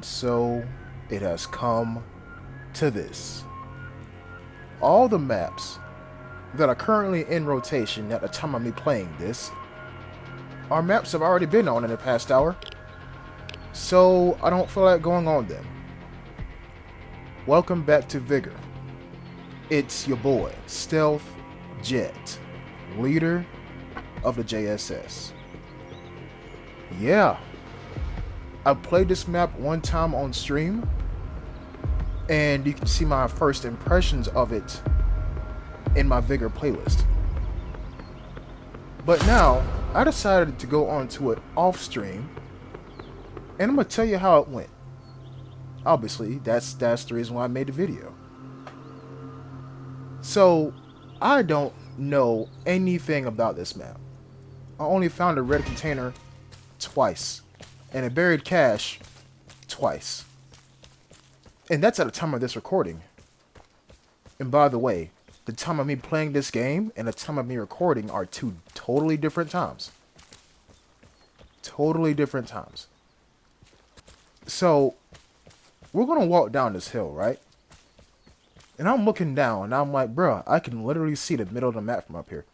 And so it has come to this. All the maps that are currently in rotation at the time of me playing this are maps I've already been on in the past hour, so I don't feel like going on them. Welcome back to Vigor. It's your boy, Stealth Jet, leader of the JSS. Yeah, I played this map one time on stream, and you can see my first impressions of it in my Vigor playlist. But now, I decided to go onto it off stream, and I'm going to tell you how it went. Obviously, that's the reason why I made the video. So, I don't know anything about this map. I only found a red container twice, and a buried cache twice. And that's at the time of this recording. And by the way, the time of me playing this game and the time of me recording are two totally different times. Totally different times. So, we're going to walk down this hill, right? And I'm looking down, and I'm like, bruh, I can literally see the middle of the map from up here.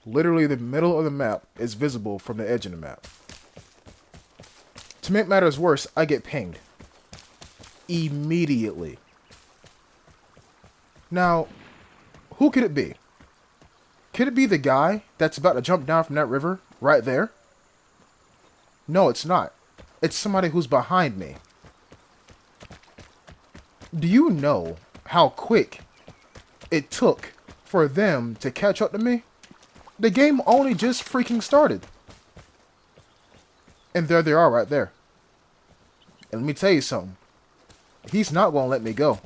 Literally, the middle of the map is visible from the edge of the map. To make matters worse, I get pinged. Immediately. Now, who could it be? Could it be the guy that's about to jump down from that river right there? No, it's not. It's somebody who's behind me. Do you know how quick it took for them to catch up to me? The game only just freaking started. And there they are right there. And let me tell you something. He's not going to let me go.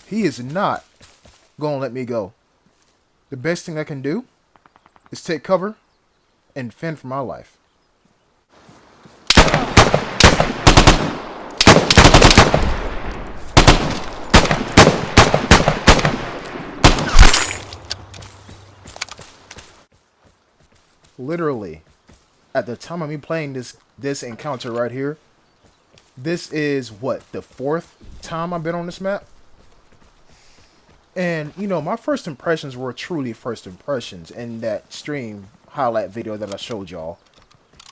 He is not going to let me go. The best thing I can do is take cover and fend for my life. Literally, at the time of me playing this encounter right here, this is what, the fourth time I've been on this map? And, you know, my first impressions were truly first impressions in that stream highlight video that I showed y'all.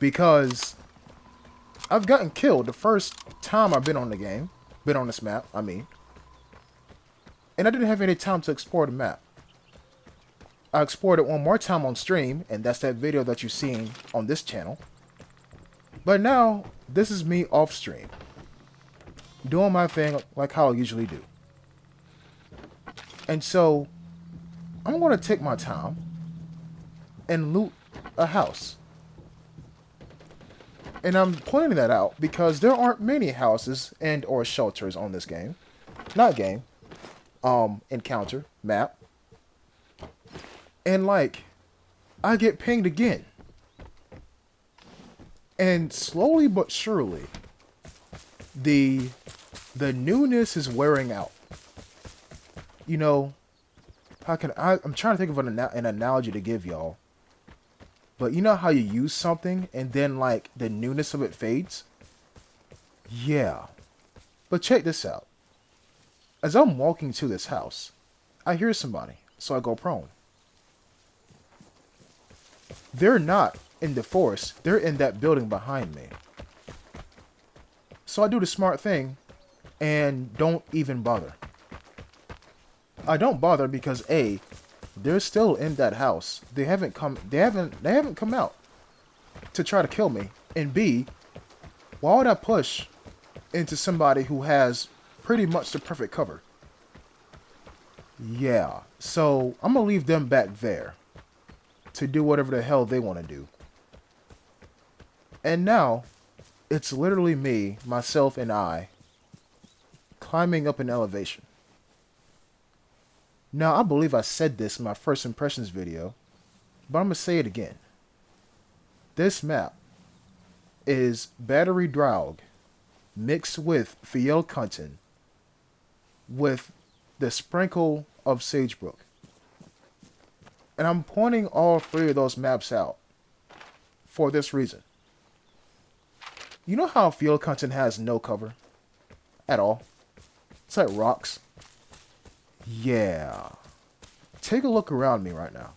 Because I've gotten killed the first time I've been on the game. Been on this map, I mean. And I didn't have any time to explore the map. I explored it one more time on stream, and that's that video that you're seeing on this channel. But now, this is me off stream. Doing my thing like how I usually do. And so, I'm going to take my time and loot a house. And I'm pointing that out because there aren't many houses and or shelters on this game. Not game. Encounter. Map. And like, I get pinged again. And slowly but surely, the newness is wearing out. You know, I'm trying to think of an analogy to give y'all. But you know how you use something and then like the newness of it fades? Yeah. But check this out. As I'm walking to this house, I hear somebody, so I go prone. They're not in the forest, they're in that building behind me. So I do the smart thing and don't even bother. I don't bother because A, they're still in that house. They haven't come out to try to kill me. And B, why would I push into somebody who has pretty much the perfect cover? Yeah, so I'm gonna leave them back there to do whatever the hell they want to do. And now, it's literally me, myself, and I climbing up an elevation. Now, I believe I said this in my first impressions video, but I'm going to say it again. This map is Battery Draug mixed with Fiel Cunton with the sprinkle of Sagebrook. And I'm pointing all three of those maps out for this reason. You know how field content has no cover at all? It's like rocks. Yeah. Take a look around me right now.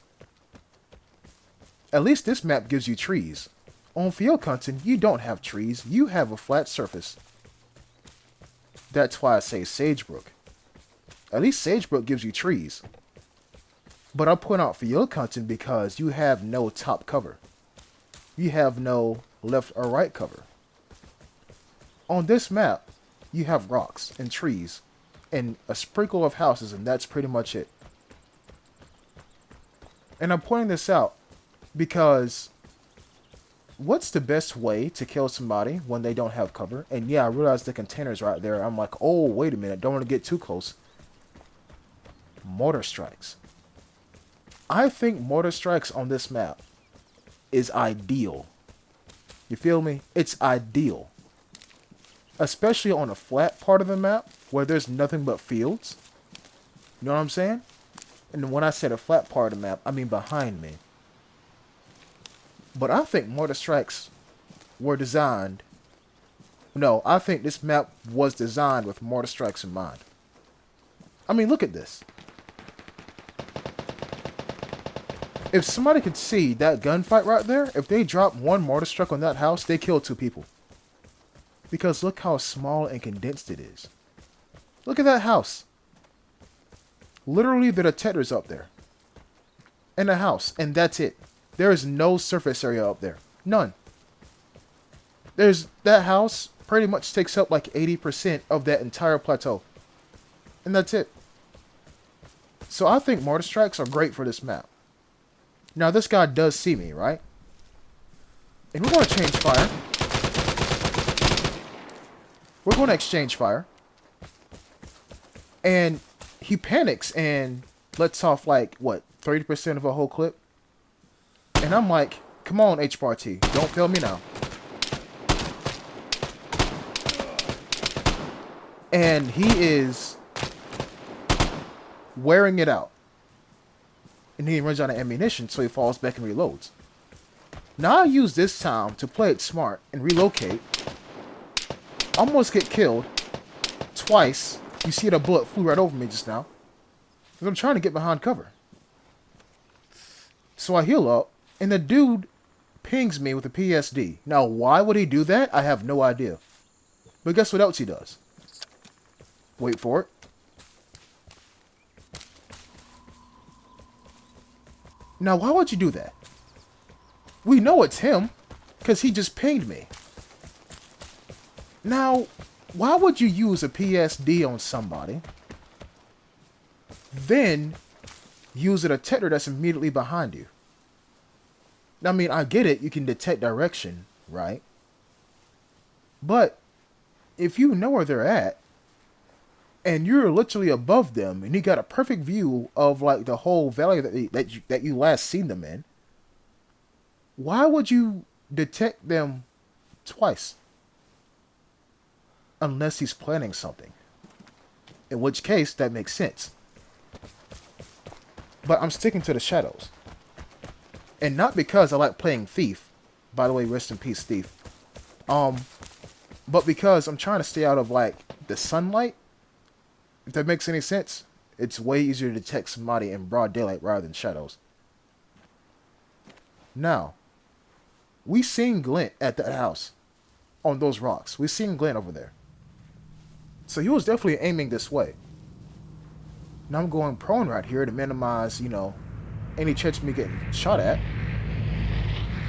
At least this map gives you trees. On field content, you don't have trees. You have a flat surface. That's why I say Sagebrook. At least Sagebrook gives you trees. But I point out field content because you have no top cover. You have no left or right cover. On this map, you have rocks and trees and a sprinkle of houses, and that's pretty much it. And I'm pointing this out because what's the best way to kill somebody when they don't have cover? And yeah, I realize the container's right there. I'm like, oh, wait a minute. Don't want to get too close. Mortar strikes. I think mortar strikes on this map is ideal. You feel me? It's ideal. Especially on a flat part of the map where there's nothing but fields. You know what I'm saying? And when I say the flat part of the map, I mean behind me. But I think mortar strikes were designed... No, I think this map was designed with mortar strikes in mind. I mean, look at this. If somebody could see that gunfight right there, if they drop one mortar strike on that house, they kill 2 people. Because look how small and condensed it is. Look at that house. Literally, the detector's up there. In the house, and that's it. There is no surface area up there. None. That house pretty much takes up like 80% of that entire plateau. And that's it. So I think mortar strikes are great for this map. Now this guy does see me, right? And we're going to change fire. We're going to exchange fire. And he panics and lets off like, what, 30% of a whole clip? And I'm like, come on, HPRT, don't fail me now. And he is wearing it out. And he runs out of ammunition, so he falls back and reloads. Now I use this time to play it smart and relocate. Almost get killed twice. You see the bullet flew right over me just now. Because I'm trying to get behind cover. So I heal up, and the dude pings me with a PSD. Now, why would he do that? I have no idea. But guess what else he does? Wait for it. Now, why would you do that? We know it's him, because he just pinged me. Now, why would you use a PSD on somebody, then use a detector that's immediately behind you? I mean, I get it, you can detect direction, right? But if you know where they're at, and you're literally above them, and you got a perfect view of like the whole valley that you last seen them in, why would you detect them twice? Unless he's planning something. In which case, that makes sense. But I'm sticking to the shadows. And not because I like playing Thief. By the way, rest in peace, Thief. But because I'm trying to stay out of, like, the sunlight. If that makes any sense. It's way easier to detect somebody in broad daylight rather than shadows. Now, we seen glint at that house. On those rocks. We seen glint over there. So he was definitely aiming this way. Now I'm going prone right here to minimize, you know, any chance of me getting shot at.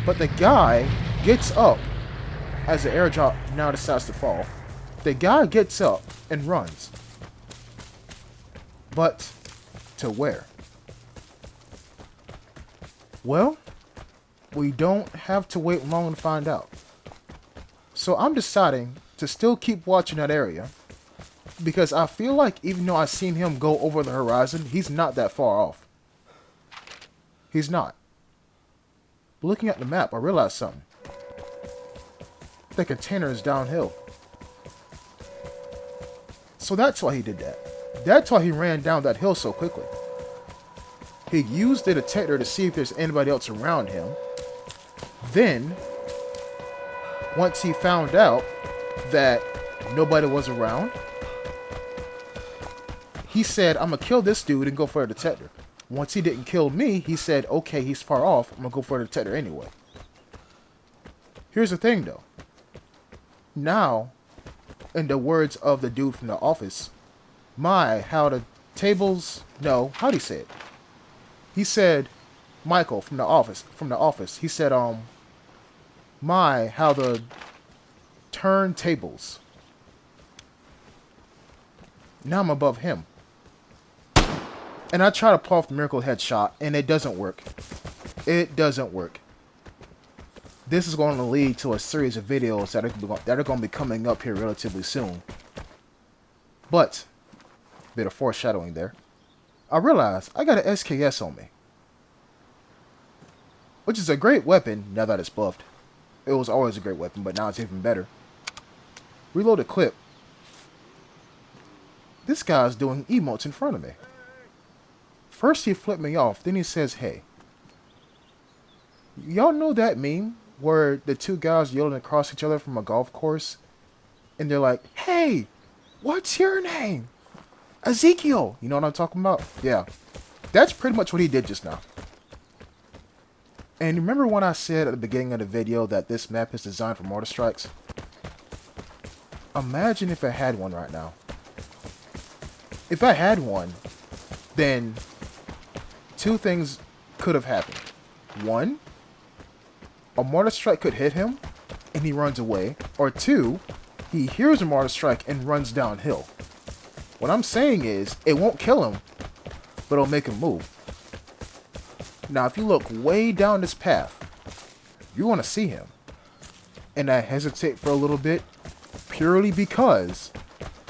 But the guy gets up as the airdrop now decides to fall. The guy gets up and runs. But to where? Well, we don't have to wait long to find out. So I'm deciding to still keep watching that area. Because I feel like even though I've seen him go over the horizon, he's not that far off. He's not. But looking at the map, I realized something. The container is downhill. So that's why he did that. That's why he ran down that hill so quickly. He used the detector to see if there's anybody else around him. Then, Once he found out that nobody was around, he said, I'm gonna kill this dude and go for a detector. Once he didn't kill me, he said, okay, he's far off, I'm gonna go for a detector anyway. Here's the thing though. Now, in the words of the dude from the office, how the tables, no, how'd he say it? He said, Michael from the office, he said, how the turntables. Now I'm above him. And I try to pull off the miracle headshot, and it doesn't work. It doesn't work. This is going to lead to a series of videos that are going to be coming up here relatively soon. But, bit of foreshadowing there. I realized I got an SKS on me. Which is a great weapon now that it's buffed. It was always a great weapon, but now it's even better. Reload the clip. This guy's doing emotes in front of me. First he flipped me off, then he says, hey. Y'all know that meme where the two guys yelling across each other from a golf course? And they're like, hey, what's your name? Ezekiel. You know what I'm talking about? Yeah. That's pretty much what he did just now. And remember when I said at the beginning of the video that this map is designed for mortar strikes? Imagine if I had one right now. If I had one, then two things could have happened. One, a mortar strike could hit him, and he runs away. Or two, he hears a mortar strike and runs downhill. What I'm saying is, it won't kill him, but it'll make him move. Now, if you look way down this path, you want to see him. And I hesitate for a little bit, purely because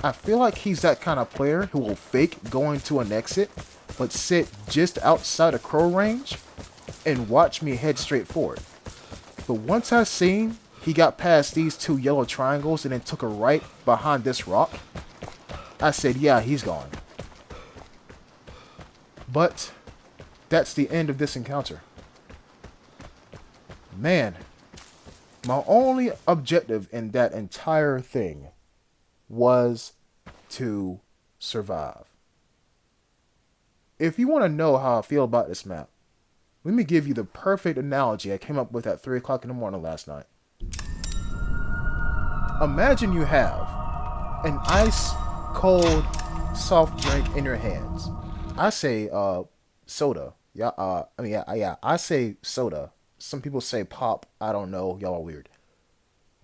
I feel like he's that kind of player who will fake going to an exit, but sit just outside of crow range and watch me head straight forward. But once I seen he got past these two yellow triangles and then took a right behind this rock, I said, yeah, he's gone. But that's the end of this encounter. Man, my only objective in that entire thing was to survive. If you want to know how I feel about this map, let me give you the perfect analogy I came up with at 3 o'clock in the morning last night. Imagine you have an ice cold soft drink in your hands. I say soda. Yeah, I say soda. Some people say pop. I don't know. Y'all are weird.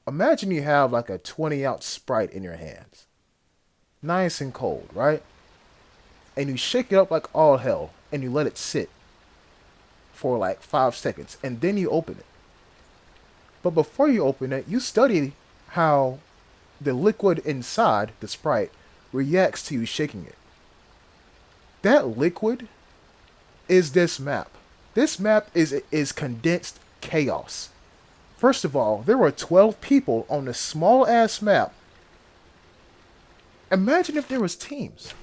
Imagine you have like a 20-ounce Sprite in your hands. Nice and cold, right? And you shake it up like all hell, and you let it sit for like 5 seconds, and then you open it. But before you open it, you study how the liquid inside the Sprite reacts to you shaking it. That liquid is this map. This map is condensed chaos. First of all, there were 12 people on this small ass map. Imagine if there was teams.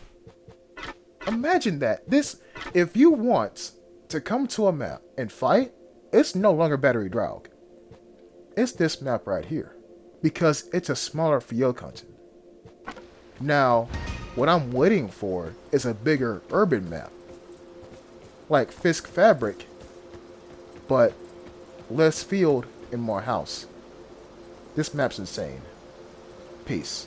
Imagine that. If you want to come to a map and fight, it's no longer Battery Draug. It's this map right here. Because it's a smaller field content. Now, what I'm waiting for is a bigger urban map. Like Fisk Fabric, but less field and more house. This map's insane. Peace.